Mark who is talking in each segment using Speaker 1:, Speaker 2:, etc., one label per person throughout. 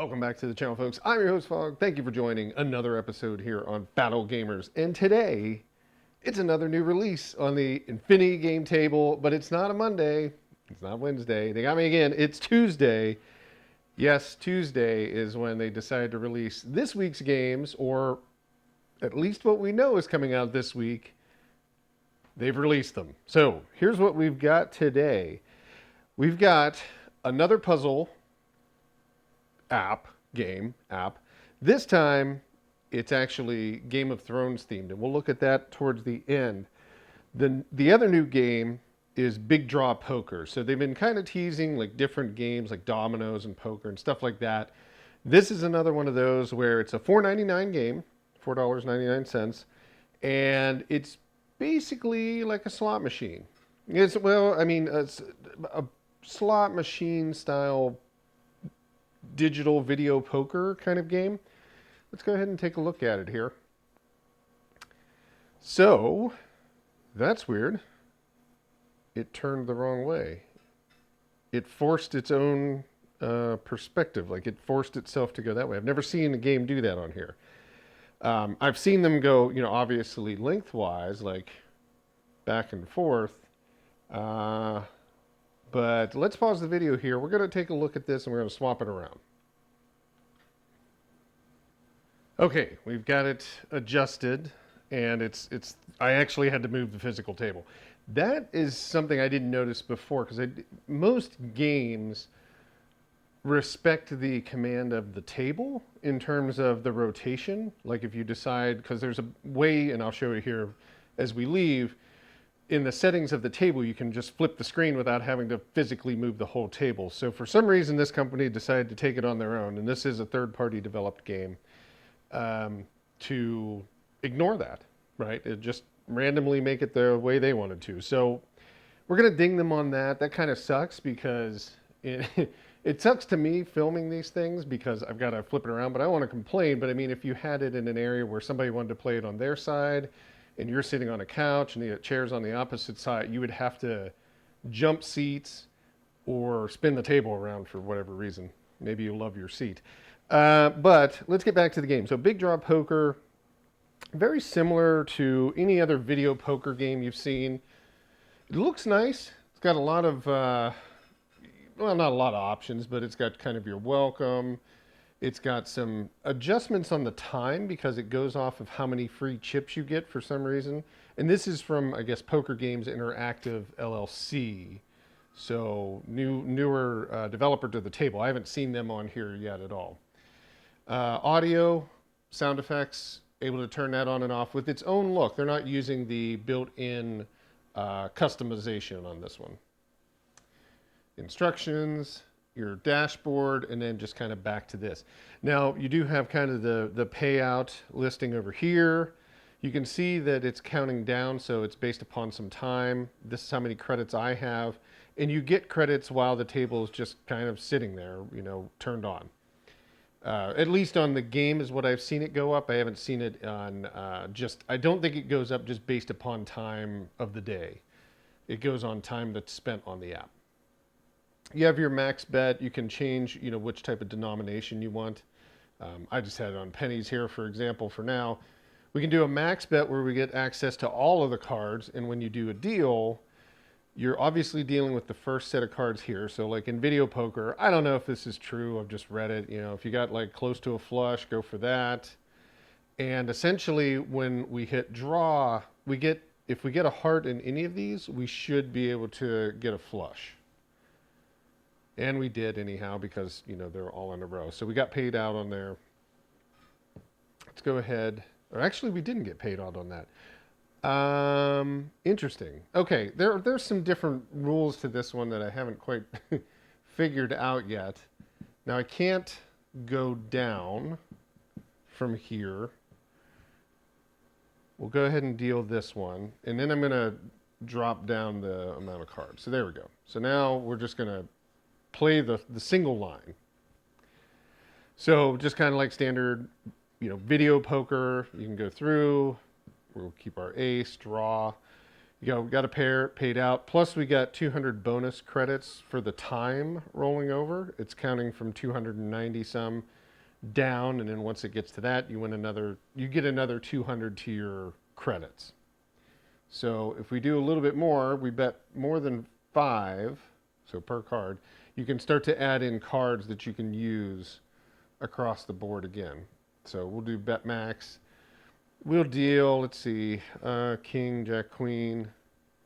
Speaker 1: Welcome back to the channel, folks. I'm your host, Fog. Thank you for joining another episode here on Battle Gamers. And today, it's another new release on the Infinity game table, but it's not a Monday. It's not Wednesday. They got me again. It's Tuesday. Yes, Tuesday is when they decided to release this week's games, or at least what we know is coming out this week. They've released them. So here's what we've got today. We've got another puzzle game app. This time it's actually Game of Thrones themed, and we'll look at that towards the end. The other new game is Big Draw Poker. So they've been kind of teasing like different games like dominoes and poker and stuff like that. This is another one of those where it's a $4.99 game, $4.99, and it's basically like a slot machine. It's a slot machine style digital video poker kind of game. Let's go ahead and take a look at it here. So that's weird. It turned the wrong way. It forced its own perspective, like it forced itself to go that way. I've never seen a game do that on here. I've seen them go, obviously lengthwise, like back and forth. But let's pause the video here. We're going to take a look at this and we're going to swap it around. Okay, we've got it adjusted, and I actually had to move the physical table. That is something I didn't notice before, because most games respect the command of the table in terms of the rotation. Like if you decide, because there's a way, and I'll show you here as we leave, in the settings of the table, you can just flip the screen without having to physically move the whole table. So for some reason, this company decided to take it on their own, and this is a third-party developed game, to ignore that, right? It just randomly make it the way they wanted to. So we're going to ding them on that. That kind of sucks because it sucks to me filming these things because I've got to flip it around, but I don't want to complain. But I mean, if you had it in an area where somebody wanted to play it on their side and you're sitting on a couch and the chair's on the opposite side, you would have to jump seats or spin the table around for whatever reason. Maybe you love your seat. But let's get back to the game. So Big Draw Poker, very similar to any other video poker game you've seen. It looks nice. It's got a lot of, well, not a lot of options, but it's got kind of your welcome. It's got some adjustments on the time because it goes off of how many free chips you get for some reason. And this is from, I guess, Poker Games Interactive LLC. So newer developer to the table. I haven't seen them on here yet at all. Audio, sound effects, able to turn that on and off with its own look. They're not using the built-in customization on this one. Instructions, your dashboard, and then just kind of back to this. Now, you do have kind of the payout listing over here. You can see that it's counting down, so it's based upon some time. This is how many credits I have. And you get credits while the table is just kind of sitting there, turned on. At least on the game is what I've seen it go up. I haven't seen it on I don't think it goes up just based upon time of the day. It goes on time that's spent on the app. You have your max bet. You can change, which type of denomination you want. I just had it on pennies here, for example, for now. We can do a max bet where we get access to all of the cards. And when you do a deal, you're obviously dealing with the first set of cards here. So like in video poker, I don't know if this is true. I've just read it. If you got like close to a flush, go for that. And essentially when we hit draw, if we get a heart in any of these, we should be able to get a flush. And we did anyhow because, they're all in a row. So we got paid out on there. Let's go ahead. Or actually, we didn't get paid out on that. Interesting. Okay, there's some different rules to this one that I haven't quite figured out yet. Now, I can't go down from here. We'll go ahead and deal this one. And then I'm going to drop down the amount of cards. So there we go. So now we're just going to play the single line. So just kind of like standard, video poker, you can go through, we'll keep our ace, draw, We got a pair paid out. Plus, we got 200 bonus credits for the time rolling over. It's counting from 290 some down, and then once it gets to that, you get another 200 to your credits. So if we do a little bit more, we bet more than 5, so per card, you can start to add in cards that you can use across the board again. So we'll do bet max. We'll deal, let's see, king, jack, queen,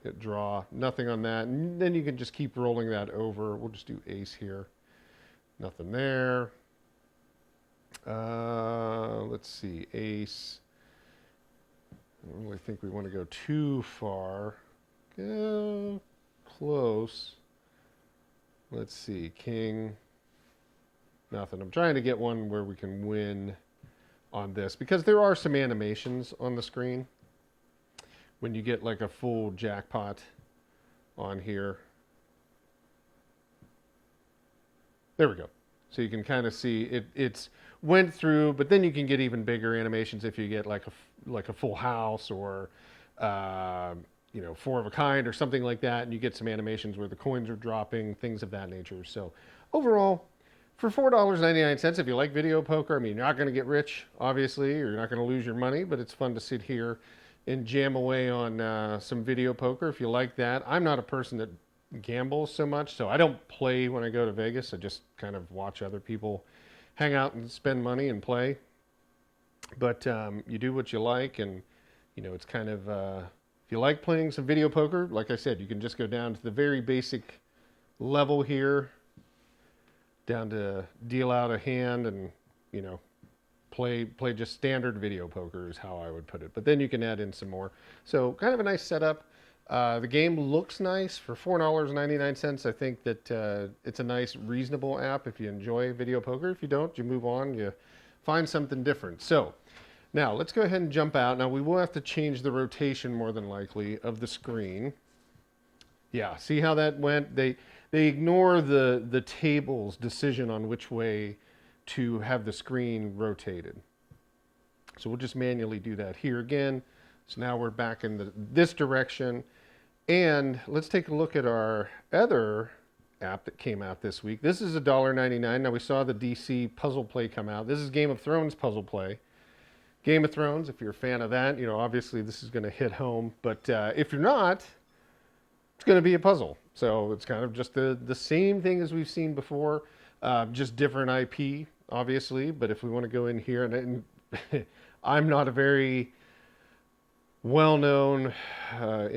Speaker 1: hit draw, nothing on that. And then you can just keep rolling that over. We'll just do ace here. Nothing there. Let's see, ace. I don't really think we want to go too far. Close. Let's see, king. Nothing. I'm trying to get one where we can win on this because there are some animations on the screen when you get like a full jackpot on here. There we go. So you can kind of see it's went through, but then you can get even bigger animations if you get like a full house or four of a kind or something like that, and you get some animations where the coins are dropping, things of that nature. So overall, for $4.99, if you like video poker, I mean, you're not going to get rich, obviously, or you're not going to lose your money, but it's fun to sit here and jam away on some video poker if you like that. I'm not a person that gambles so much, so I don't play when I go to Vegas. I just kind of watch other people hang out and spend money and play. But you do what you like, and it's kind of if you like playing some video poker, like I said, you can just go down to the very basic level here, down to deal out a hand and play just standard video poker is how I would put it. But then you can add in some more. So kind of a nice setup. The game looks nice for $4.99. I think that it's a nice, reasonable app if you enjoy video poker. If you don't, you move on, you find something different. So now let's go ahead and jump out. Now we will have to change the rotation more than likely of the screen. Yeah, see how that went? They ignore the table's decision on which way to have the screen rotated. So we'll just manually do that here again. So now we're back in this direction. And let's take a look at our other app that came out this week. This is $1.99. Now we saw the DC puzzle play come out. This is Game of Thrones puzzle play. Game of Thrones, if you're a fan of that, obviously this is going to hit home. But if you're not, it's going to be a puzzle. So it's kind of just the same thing as we've seen before, just different IP, obviously. But if we want to go in here, and I'm not a very well-known I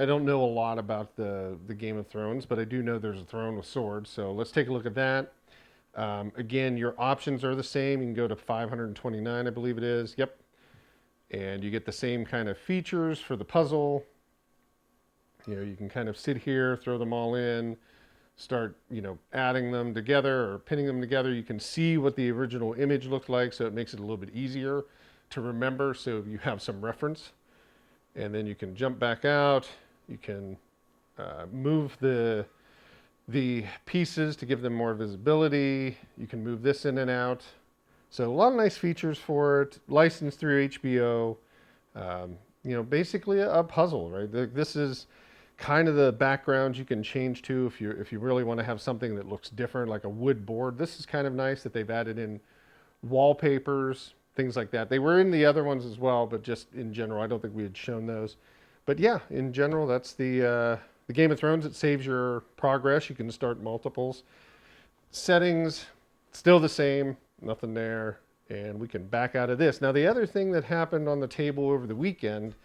Speaker 1: don't know a lot about the Game of Thrones, but I do know there's a throne with swords. So let's take a look at that. Again, your options are the same. You can go to 529, I believe it is. Yep. And you get the same kind of features for the puzzle. You can kind of sit here, throw them all in, start, adding them together or pinning them together. You can see what the original image looked like, so it makes it a little bit easier to remember, so you have some reference. And then you can jump back out. You can move the pieces to give them more visibility. You can move this in and out. So a lot of nice features for it. Licensed through HBO. Basically a puzzle, right? This is kind of the background you can change to if you really want to have something that looks different, like a wood board. This is kind of nice that they've added in wallpapers, things like that. They were in the other ones as well, but just in general, I don't think we had shown those. But yeah, in general, that's the Game of Thrones. It saves your progress. You can start multiples. Settings, still the same, nothing there. And we can back out of this. Now, the other thing that happened on the table over the weekend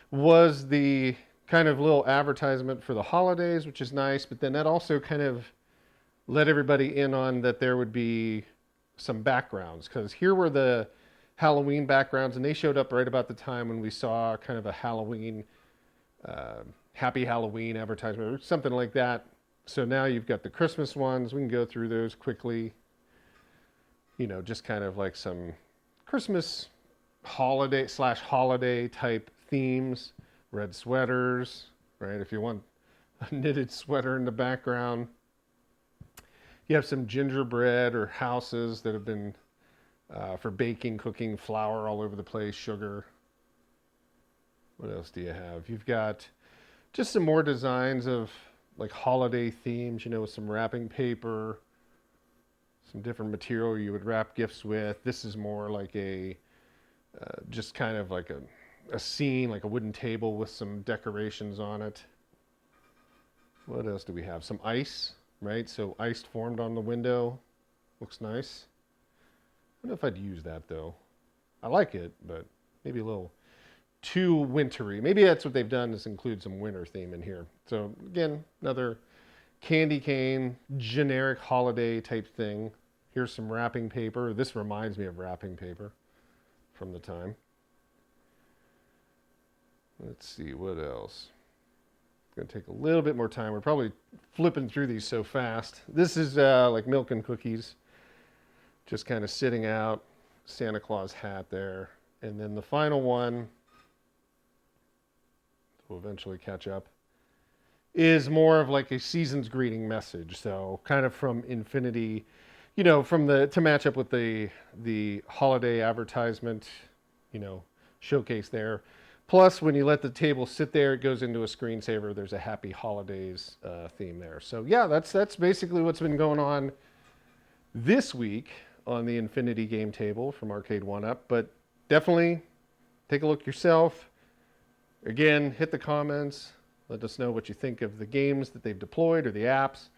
Speaker 1: was the kind of little advertisement for the holidays, which is nice. But then that also kind of let everybody in on that there would be some backgrounds, because here were the Halloween backgrounds, and they showed up right about the time when we saw kind of a Halloween, Happy Halloween advertisement or something like that. So now you've got the Christmas ones. We can go through those quickly. Just kind of like some Christmas holiday type themes. Red sweaters, right? If you want a knitted sweater in the background. You have some gingerbread or houses that have been for baking, cooking, flour all over the place, sugar. What else do you have? You've got Just some more designs of like holiday themes, you know, with some wrapping paper, some different material you would wrap gifts with. This is more like a, just kind of like a scene, like a wooden table with some decorations on it. What else do we have? Some ice, right? So ice formed on the window. Looks nice. I don't know if I'd use that though. I like it, but maybe a little too wintry. Maybe that's what they've done, is include some winter theme in here. So again, another candy cane, generic holiday type thing. Here's some wrapping paper. This reminds me of wrapping paper from the time. Let's see, what else? It's going to take a little bit more time. We're probably flipping through these so fast. This is like milk and cookies. Just kind of sitting out. Santa Claus hat there. And then the final one, we'll eventually catch up, is more of like a season's greeting message. So kind of from Infinity, you know, from the, to match up with the holiday advertisement, you know, showcase there. Plus, when you let the table sit there, it goes into a screensaver. There's a Happy Holidays theme there. So yeah, that's basically what's been going on this week on the Infinity game table from Arcade1Up. But definitely take a look yourself. Again, hit the comments. Let us know what you think of the games that they've deployed or the apps.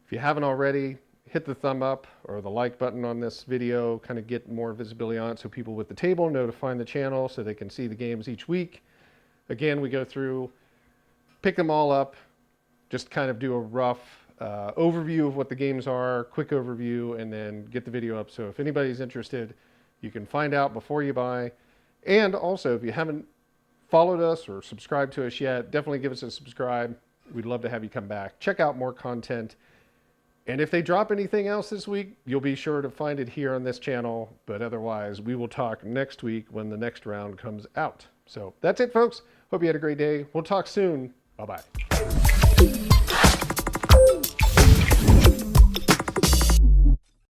Speaker 1: If you haven't already, hit the thumb up or the like button on this video. Kind of get more visibility on it so people with the table know to find the channel so they can see the games each week. Again, we go through, pick them all up, just kind of do a rough overview of what the games are, quick overview, and then get the video up. So if anybody's interested, you can find out before you buy. And also, if you haven't followed us or subscribed to us yet, definitely give us a subscribe. We'd love to have you come back. Check out more content. And if they drop anything else this week, you'll be sure to find it here on this channel. But otherwise, we will talk next week when the next round comes out. So that's it, folks. Hope you had a great day. We'll talk soon. Bye-bye.